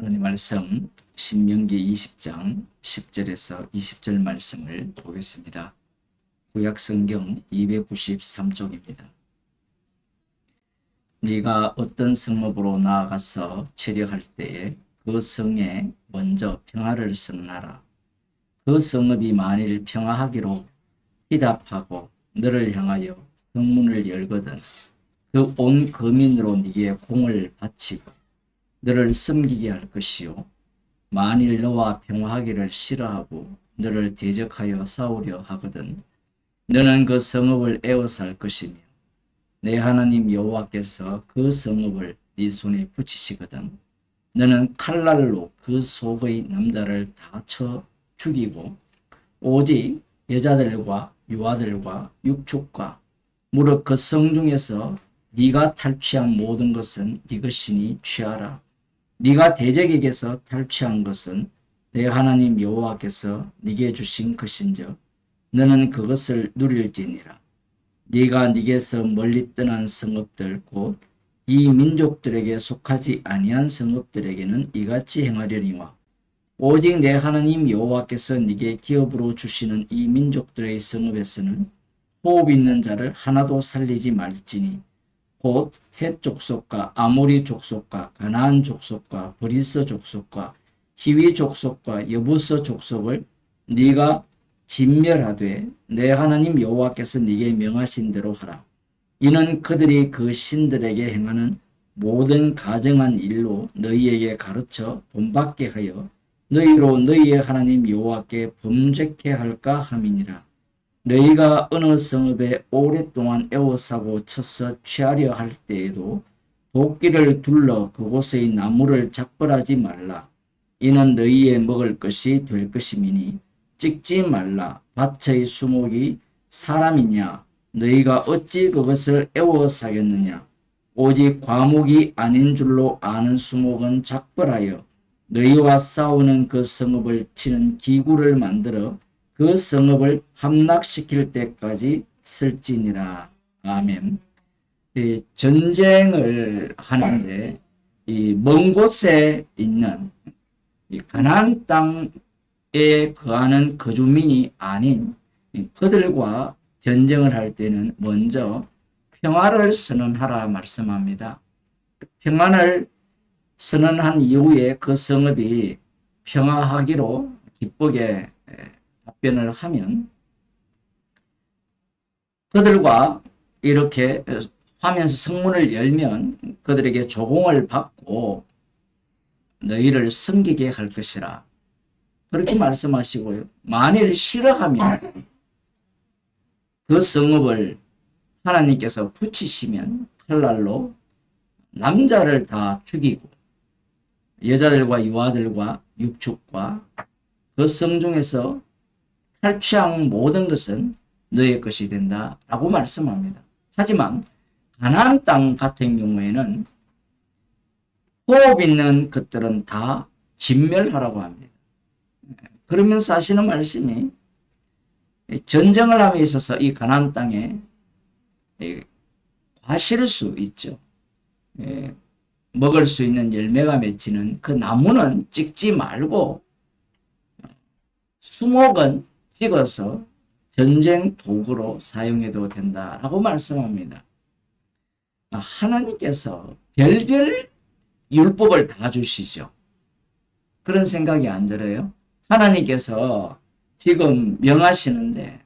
하나님 말씀 신명기 20장 10절에서 20절 말씀을 보겠습니다. 구약 성경 293쪽입니다. 네가 어떤 성읍으로 나아가서 체류할 때에 그 성에 먼저 평화를 선언하라. 그 성읍이 만일 평화하기로 희답하고 너를 향하여 성문을 열거든 그 온 거민으로 네게 공을 바치고 너를 섬기게 할 것이요 만일 너와 평화하기를 싫어하고 너를 대적하여 싸우려 하거든 너는 그 성읍을 에워쌀 것이며 내 하나님 여호와께서 그 성읍을 네 손에 붙이시거든 너는 칼날로 그 속의 남자를 다 쳐 죽이고 오직 여자들과 유아들과 육축과 무릇 그 성 중에서 네가 탈취한 모든 것은 네 것이니 취하라. 네가 대적에게서 탈취한 것은 내 하나님 여호와께서 네게 주신 것인즉 너는 그것을 누릴지니라. 네가 네게서 멀리 떠난 성읍들 곧 이 민족들에게 속하지 아니한 성읍들에게는 이같이 행하려니와 오직 내 하나님 여호와께서 네게 기업으로 주시는 이 민족들의 성읍에서는 호흡 있는 자를 하나도 살리지 말지니 곧 헷 족속과 아모리 족속과 가나안 족속과 브리스 족속과 히위 족속과 여부스 족속을 네가 진멸하되 내 하나님 여호와께서 네게 명하신 대로 하라. 이는 그들이 그 신들에게 행하는 모든 가증한 일로 너희에게 가르쳐 본받게 하여 너희로 너희의 하나님 여호와께 범죄케 할까 함이니라. 너희가 어느 성읍에 오랫동안 에워싸고 쳐서 취하려 할 때에도 도끼를 둘러 그곳의 나무를 작벌하지 말라. 이는 너희의 먹을 것이 될 것임이니 찍지 말라. 밭의 수목이 사람이냐? 너희가 어찌 그것을 에워싸겠느냐? 오직 과목이 아닌 줄로 아는 수목은 작벌하여 너희와 싸우는 그 성읍을 치는 기구를 만들어 그 성읍을 함락시킬 때까지 쓸지니라. 아멘. 이 전쟁을 하는데 이 먼 곳에 있는 이 가나안 땅에 거하는 거주민이 아닌 그들과 전쟁을 할 때는 먼저 평화를 선언하라 말씀합니다. 평안을 선언한 이후에 그 성읍이 평화하기로 기쁘게 답변을 하면 그들과 이렇게 하면서 성문을 열면 그들에게 조공을 받고 너희를 섬기게 할 것이라. 그렇게 말씀하시고요. 만일 싫어하면 그 성읍을 하나님께서 붙이시면 칼날로 남자를 다 죽이고 여자들과 유아들과 육축과 그 성 중에서 탈취한 모든 것은 너의 것이 된다라고 말씀합니다. 하지만 가나안 땅 같은 경우에는 호흡 있는 것들은 다 진멸하라고 합니다. 그러면서 하시는 말씀이 전쟁을 함에 있어서 이 가나안 땅에 과실 수 있죠. 먹을 수 있는 열매가 맺히는 그 나무는 찍지 말고 수목은 찍어서 전쟁 도구로 사용해도 된다라고 말씀합니다. 하나님께서 별별 율법을 다 주시죠. 그런 생각이 안 들어요? 하나님께서 지금 명하시는데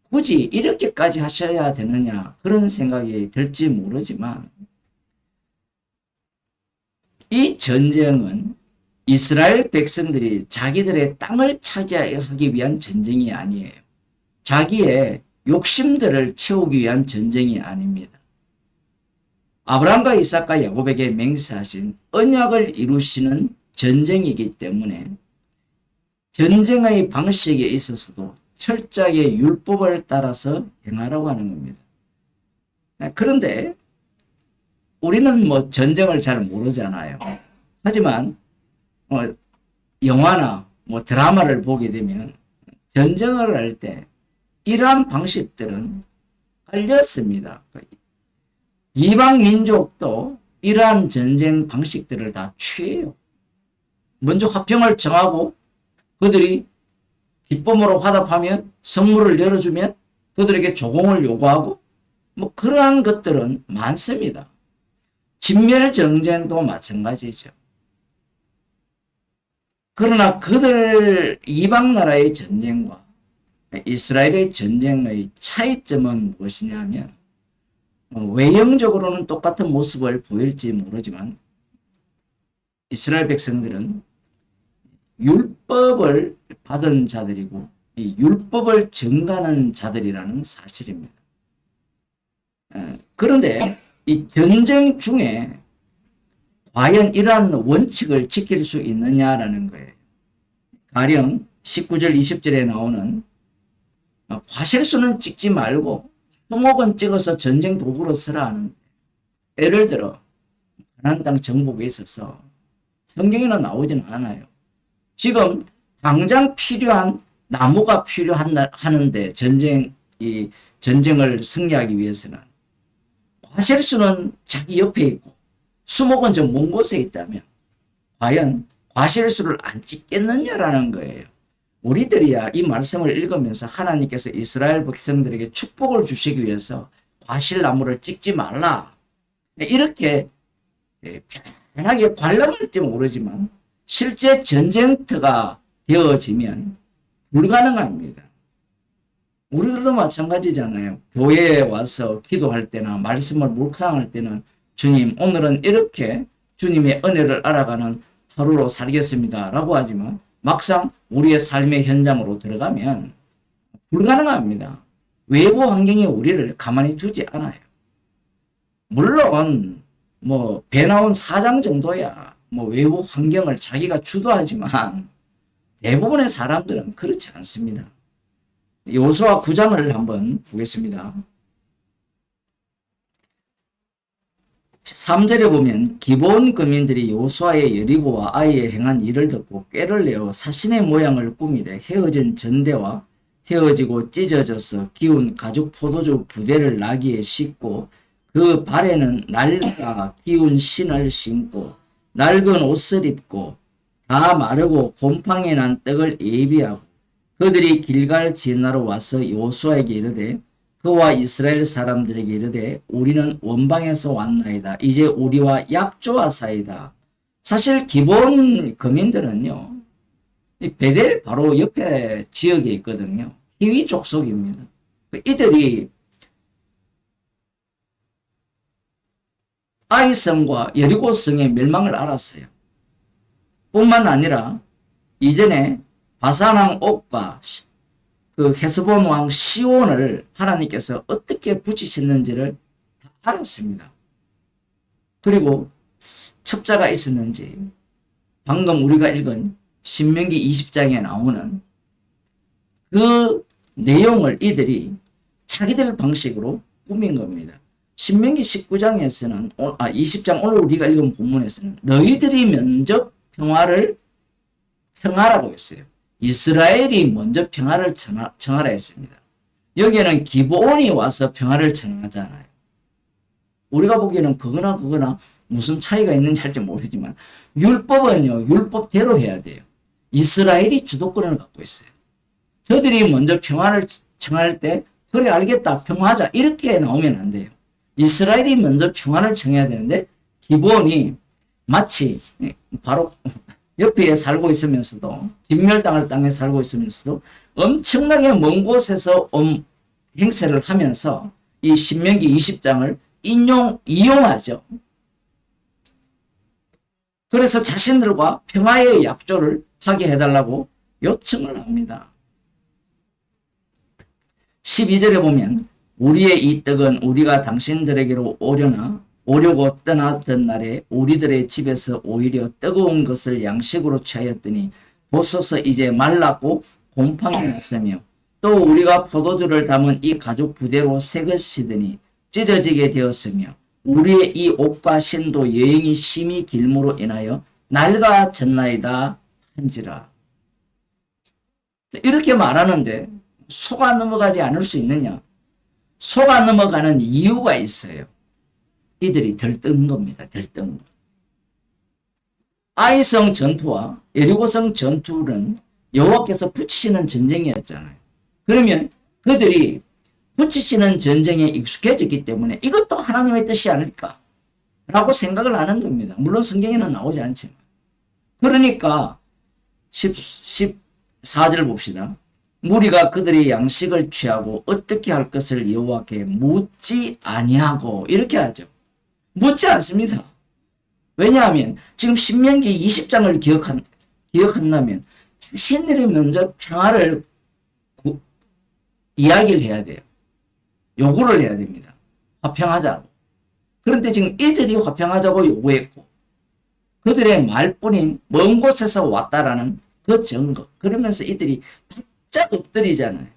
굳이 이렇게까지 하셔야 되느냐 그런 생각이 들지 모르지만 이 전쟁은 이스라엘 백성들이 자기들의 땅을 차지하기 위한 전쟁이 아니에요. 자기의 욕심들을 채우기 위한 전쟁이 아닙니다. 아브라함과 이삭과 야곱에게 맹세하신 언약을 이루시는 전쟁이기 때문에 전쟁의 방식에 있어서도 철저하게 율법을 따라서 행하라고 하는 겁니다. 그런데 우리는 뭐 전쟁을 잘 모르잖아요. 하지만 영화나 뭐 드라마를 보게 되면 전쟁을 할 때 이러한 방식들은 알렸습니다. 이방 민족도 이러한 전쟁 방식들을 다 취해요. 먼저 화평을 정하고 그들이 기쁨으로 화답하면 성문을 열어주면 그들에게 조공을 요구하고 뭐 그러한 것들은 많습니다. 진멸정쟁도 마찬가지죠. 그러나 그들 이방 나라의 전쟁과 이스라엘의 전쟁의 차이점은 무엇이냐면 외형적으로는 똑같은 모습을 보일지 모르지만 이스라엘 백성들은 율법을 받은 자들이고 이 율법을 증가하는 자들이라는 사실입니다. 그런데 이 전쟁 중에 과연 이러한 원칙을 지킬 수 있느냐라는 거예요. 가령 19절 20절에 나오는 과실수는 찍지 말고 수목은 찍어서 전쟁 도구로 쓰라 하는데, 예를 들어 가나안 땅 정복에 있어서 성경에는 나오지는 않아요. 지금 당장 필요한 나무가 필요하는데 전쟁을 승리하기 위해서는 과실수는 자기 옆에 있고 수목은 좀 먼 곳에 있다면 과연 과실수를 안 찍겠느냐라는 거예요. 우리들이야 이 말씀을 읽으면서 하나님께서 이스라엘 백성들에게 축복을 주시기 위해서 과실나무를 찍지 말라 이렇게 편하게 관람할지 모르지만 실제 전쟁터가 되어지면 불가능합니다. 우리들도 마찬가지잖아요. 교회에 와서 기도할 때나 말씀을 묵상할 때는 주님 오늘은 이렇게 주님의 은혜를 알아가는 하루로 살겠습니다 라고 하지만 막상 우리의 삶의 현장으로 들어가면 불가능합니다. 외부 환경이 우리를 가만히 두지 않아요. 물론 뭐 배 나온 사장 정도야 뭐 외부 환경을 자기가 주도하지만 대부분의 사람들은 그렇지 않습니다. 요수아 9장을 한번 보겠습니다. 3절에 보면 기브온 거민들이 요수아의 여리고와 아이에 행한 일을 듣고 꾀를 내어 사신의 모양을 꾸미되 헤어진 전대와 헤어지고 찢어져서 기운 가죽 포도주 부대를 나귀에 싣고 그 발에는 낡아 기운 신을 신고 낡은 옷을 입고 다 마르고 곰팡이 난 떡을 예비하고 그들이 길갈 지나러 와서 요수아에게 이르되 그와 이스라엘 사람들에게 이르되 우리는 원방에서 왔나이다. 이제 우리와 약조하사이다. 사실 기본 거민들은요. 베델 바로 옆에 지역에 있거든요. 히위 족속입니다. 이들이 아이성과 여리고성의 멸망을 알았어요. 뿐만 아니라 이전에 바산왕 옥과 그 헤스본 왕 시온을 하나님께서 어떻게 붙이셨는지를 다 알았습니다. 그리고 첩자가 있었는지 방금 우리가 읽은 신명기 20장에 나오는 그 내용을 이들이 자기들 방식으로 꾸민 겁니다. 신명기 19장에서는 20장 오늘 우리가 읽은 본문에서는 너희들이 먼저 평화를 청하라고 했어요. 이스라엘이 먼저 평화를 청하라 했습니다. 여기에는 기브온이 와서 평화를 청하잖아요. 우리가 보기에는 그거나 무슨 차이가 있는지 할지 모르지만 율법은요. 율법대로 해야 돼요. 이스라엘이 주도권을 갖고 있어요. 저들이 먼저 평화를 청할 때 그래 알겠다 평화하자 이렇게 나오면 안 돼요. 이스라엘이 먼저 평화를 청해야 되는데 기브온이 마치 바로 옆에 살고 있으면서도 진멸당할 땅에 살고 있으면서도 엄청나게 먼 곳에서 행세를 하면서 이 신명기 20장을 이용하죠. 그래서 자신들과 평화의 약조를 하게 해달라고 요청을 합니다. 12절에 보면 우리의 이 떡은 우리가 당신들에게로 오려고 떠났던 날에 우리들의 집에서 오히려 뜨거운 것을 양식으로 취하였더니 보소서 이제 말랐고 곰팡이 났으며 또 우리가 포도주를 담은 이 가죽 부대로 새것이더니 찢어지게 되었으며 우리의 이 옷과 신도 여행이 심히 길므로 인하여 낡아졌나이다 한지라. 이렇게 말하는데 속아 넘어가지 않을 수 있느냐? 속아 넘어가는 이유가 있어요. 이들이 들뜬 겁니다. 들뜬 거. 아이성 전투와 여리고성 전투는 여호와께서 붙이시는 전쟁이었잖아요. 그러면 그들이 붙이시는 전쟁에 익숙해졌기 때문에 이것도 하나님의 뜻이 아닐까 라고 생각을 하는 겁니다. 물론 성경에는 나오지 않지만. 그러니까 14절 봅시다. 무리가 그들의 양식을 취하고 어떻게 할 것을 여호와께 묻지 아니하고, 이렇게 하죠. 묻지 않습니다. 왜냐하면 지금 신명기 20장을 기억한다면 자신들이 먼저 평화를 이야기를 해야 돼요. 요구를 해야 됩니다. 화평하자고. 그런데 지금 이들이 화평하자고 요구했고, 그들의 말뿐인 먼 곳에서 왔다라는 그 증거, 그러면서 이들이 바짝 엎드리잖아요.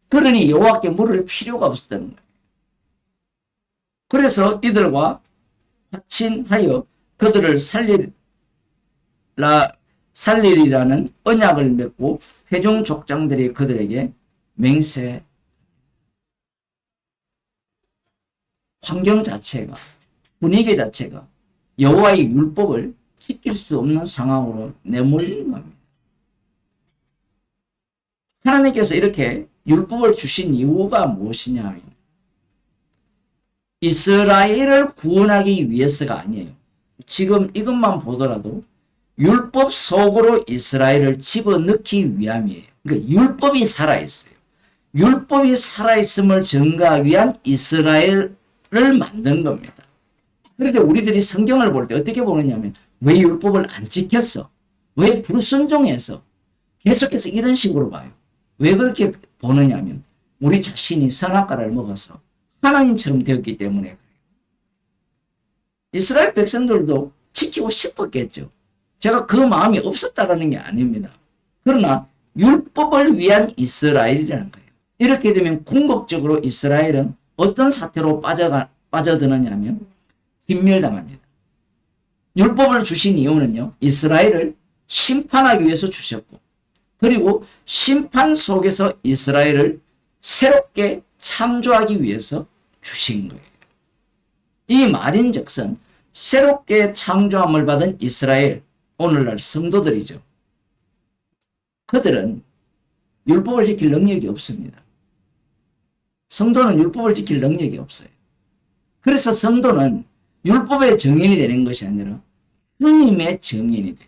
그러니 여호와께 물을 필요가 없었던 거예요. 그래서 이들과 화친하여 그들을 살리리라는 언약을 맺고 회중 족장들이 그들에게 맹세. 환경 자체가, 분위기 자체가 여호와의 율법을 지킬 수 없는 상황으로 내몰린 겁니다. 하나님께서 이렇게 율법을 주신 이유가 무엇이냐 하면 이스라엘을 구원하기 위해서가 아니에요. 지금 이것만 보더라도 율법 속으로 이스라엘을 집어넣기 위함이에요. 그러니까 율법이 살아있어요. 율법이 살아있음을 증거하기 위한 이스라엘을 만든 겁니다. 그런데 우리들이 성경을 볼 때 어떻게 보느냐 하면 왜 율법을 안 지켰어? 왜 불순종해서? 계속해서 이런 식으로 봐요. 왜 그렇게 보느냐 하면 우리 자신이 선악과를 먹어서 하나님처럼 되었기 때문에 그래요. 이스라엘 백성들도 지키고 싶었겠죠. 제가 그 마음이 없었다라는 게 아닙니다. 그러나 율법을 위한 이스라엘이라는 거예요. 이렇게 되면 궁극적으로 이스라엘은 어떤 사태로 빠져드느냐 하면 진멸당합니다. 율법을 주신 이유는요, 이스라엘을 심판하기 위해서 주셨고, 그리고 심판 속에서 이스라엘을 새롭게 창조하기 위해서 주신 거예요. 이 말인즉슨 새롭게 창조함을 받은 이스라엘, 오늘날 성도들이죠. 그들은 율법을 지킬 능력이 없습니다. 성도는 율법을 지킬 능력이 없어요. 그래서 성도는 율법의 증인이 되는 것이 아니라 주님의 증인이 돼요.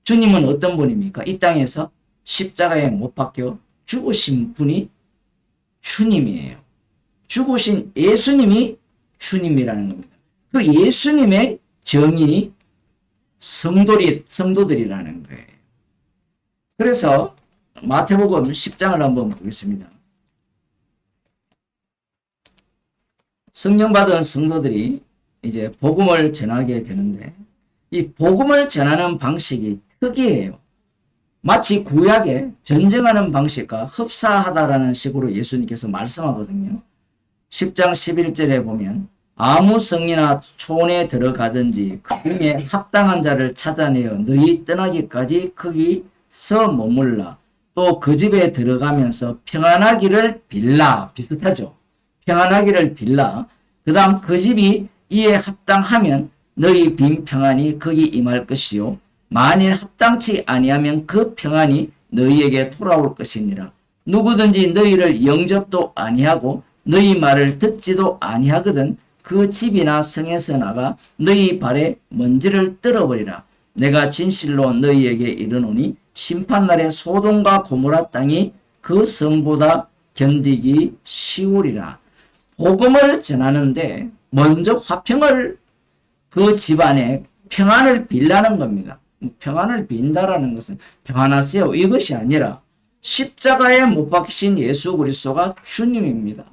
주님은 어떤 분입니까? 이 땅에서 십자가에 못 박혀 죽으신 분이 주님이에요. 죽으신 예수님이 주님이라는 겁니다. 그 예수님의 증인이 성도들이라는 거예요. 그래서 마태복음 10장을 한번 보겠습니다. 성령 받은 성도들이 이제 복음을 전하게 되는데, 이 복음을 전하는 방식이 특이해요. 마치 구약에 전쟁하는 방식과 흡사하다라는 식으로 예수님께서 말씀하거든요. 10장 11절에 보면 아무 성이나 촌에 들어가든지 그 중에 합당한 자를 찾아내어 너희 떠나기까지 거기서 머물라. 또 그 집에 들어가면서 평안하기를 빌라. 비슷하죠. 평안하기를 빌라. 그 다음 그 집이 이에 합당하면 너희 빈 평안이 거기 임할 것이요. 만일 합당치 아니하면 그 평안이 너희에게 돌아올 것이니라. 누구든지 너희를 영접도 아니하고 너희 말을 듣지도 아니하거든 그 집이나 성에서 나가 너희 발에 먼지를 떨어버리라. 내가 진실로 너희에게 이르노니 심판날에 소돔과 고모라 땅이 그 성보다 견디기 쉬우리라. 복음을 전하는데 먼저 화평을, 그 집안에 평안을 빌라는 겁니다. 평안을 빈다라는 것은 평안하세요 이것이 아니라 십자가에 못 박히신 예수 그리스도가 주님입니다.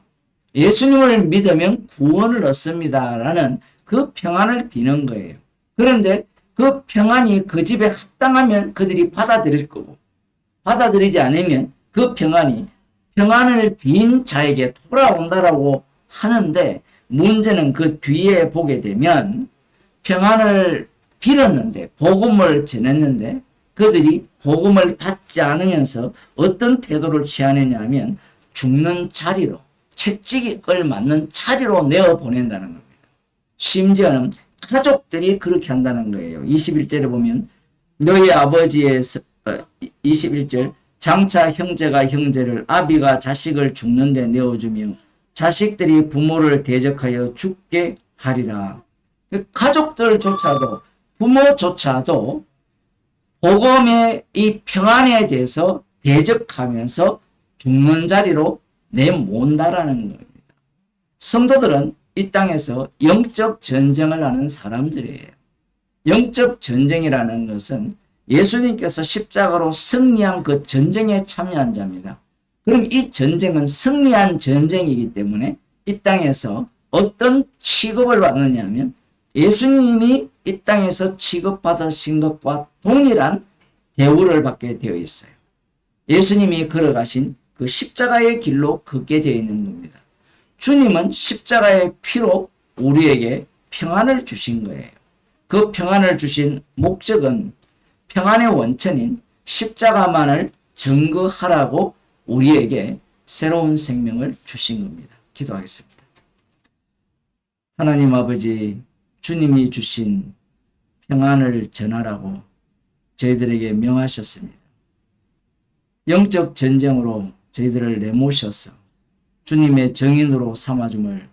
예수님을 믿으면 구원을 얻습니다 라는 그 평안을 비는 거예요. 그런데 그 평안이 그 집에 합당하면 그들이 받아들일 거고, 받아들이지 않으면 그 평안이 평안을 빈 자에게 돌아온다라고 하는데, 문제는 그 뒤에 보게 되면 평안을 빌었는데, 복음을 전했는데 그들이 복음을 받지 않으면서 어떤 태도를 취하느냐 하면 죽는 자리로, 채찍을 맞는 자리로 내어보낸다는 겁니다. 심지어는 가족들이 그렇게 한다는 거예요. 21절에 보면 너희 아버지의 21절 장차 형제가 형제를 아비가 자식을 죽는데 내어주며 자식들이 부모를 대적하여 죽게 하리라. 가족들조차도 부모조차도 복음의 이 평안에 대해서 대적하면서 죽는 자리로 내몬다라는 겁니다. 성도들은 이 땅에서 영적 전쟁을 하는 사람들이에요. 영적 전쟁이라는 것은 예수님께서 십자가로 승리한 그 전쟁에 참여한 자입니다. 그럼 이 전쟁은 승리한 전쟁이기 때문에 이 땅에서 어떤 취급을 받느냐 하면 예수님이 이 땅에서 취급받으신 것과 동일한 대우를 받게 되어 있어요. 예수님이 걸어가신 그 십자가의 길로 걷게 되어 있는 겁니다. 주님은 십자가의 피로 우리에게 평안을 주신 거예요. 그 평안을 주신 목적은 평안의 원천인 십자가만을 증거하라고 우리에게 새로운 생명을 주신 겁니다. 기도하겠습니다. 하나님 아버지, 주님이 주신 평안을 전하라고 저희들에게 명하셨습니다. 영적 전쟁으로 저희들을 내모셔서 주님의 정인으로 삼아줌을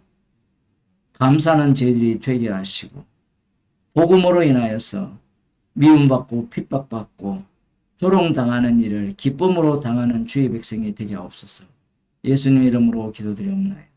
감사하는 저희들이 되게 하시고 복음으로 인하여서 미움받고 핍박받고 조롱당하는 일을 기쁨으로 당하는 주의 백성이 되게 하옵소서. 예수님 이름으로 기도드리옵나이다.